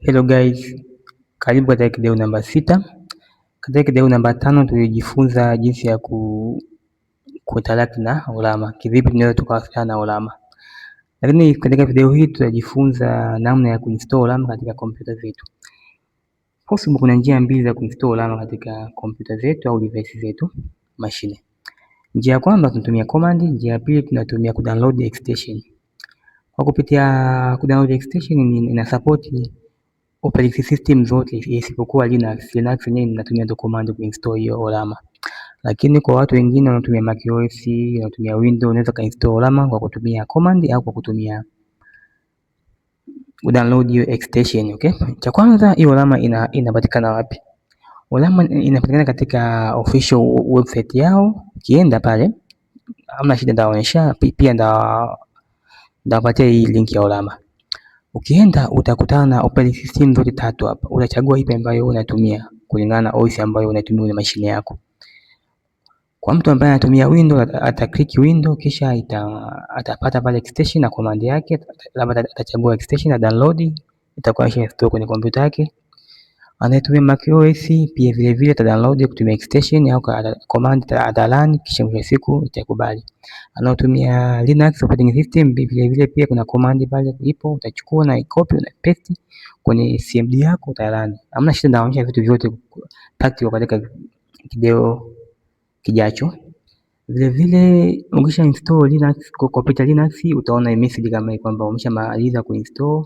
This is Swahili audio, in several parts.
Hello guys, karibu katika video namba 6. Katika video namba 5 tulijifunza jinsi ya kuinteract na Ollama. Kivipi tunaweza tukawasiliana na Ollama. Lakini katika video hii tutajifunza namna ya kuinstall Ollama katika kompyuta zetu. Possible kuna njia mbili za kuinstall Ollama katika kompyuta zetu au device zetu, mashine. Njia ya kwanza tunatumia command, njia ya pili tunatumia kudownload extension. Kwa kupitia kudownload extension ina support operating system zote isipokuwa Linux. Linux yenyewe inatumia command kuinstall hiyo Ollama. Lakini kwa watu wengine wanatumia macOS, wanatumia Windows, unaweza kainstall Ollama kwa kutumia command au kwa kutumia download hiyo extension, okay? Cha kwanza, hiyo Ollama inapatikana wapi? Ollama inapatikana katika official website yao. Ukienda pale, hamna shida, ndaonyesha pia ndapatia hii link ya Ollama. Ukienda utakutana na operating system zote tatu hapa. Utachagua ipi ambayo unatumia kulingana na OS ambayo unatumia kwenye mashine yako. Kwa mtu ambaye anatumia Windows click Windows, kisha atapata pale extension na command yake, labda atachagua extension na download, itakuwa install kwenye kompyuta yake. Anayetumia macOS pia vile vile download kutumia extension au command atarun, kisha mwisho siku itakubali. Anaotumia Linux operating system vile vile pia kuna command pale ipo, utachukua na copy na paste kwenye CMD yako utarun. Hamna shida, naonyesha vitu vyote practical katika video kijacho. Vile vile ukisha install Linux kwa kompyuta Linux, utaona message kama hii kwamba umeshamaliza kuinstall.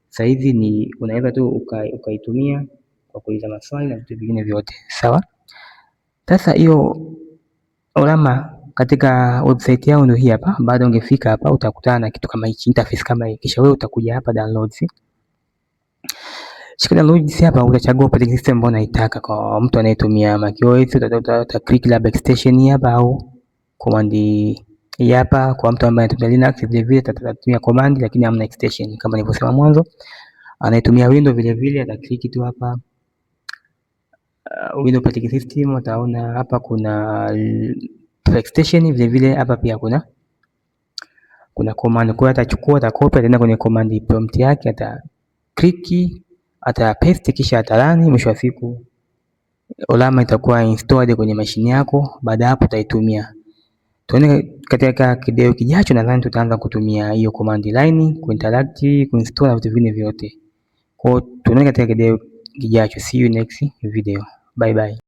Sasa hivi ni unaweza tu ukaitumia kwa kuuliza maswali na vitu vingine vyote, sawa? Sasa hiyo Ollama katika website yao ndio hii hapa. Baada ungefika hapa utakutana na kitu kama hichi, interface kama hii. Kisha wewe utakuja hapa downloads. Shika downloads hapa, utachagua operating system ambayo unaitaka. Kwa mtu anayetumia macOS uta click lab extension hapa au command hii hapa. Kwa mtu ambaye anatumia Linux vile vile atatumia command lakini hamna extension kama nilivyosema mwanzo. Anayetumia Windows vile vile ata click tu hapa Windows operating system, utaona hapa kuna extension vile vile hapa pia kuna command. Kwa hiyo atachukua, atakopi, ataenda kwenye command prompt yake, ata click, ata paste, kisha atarani. Mwisho wa siku Ollama itakuwa installed kwenye mashine yako. Baada hapo utaitumia. Tuone katika video kijacho, nadhani tutaanza kutumia hiyo command line kuinteract, kuinstall na vitu vingine vyote. Kwa hiyo tuone katika video kijacho. See you next video. Bye bye.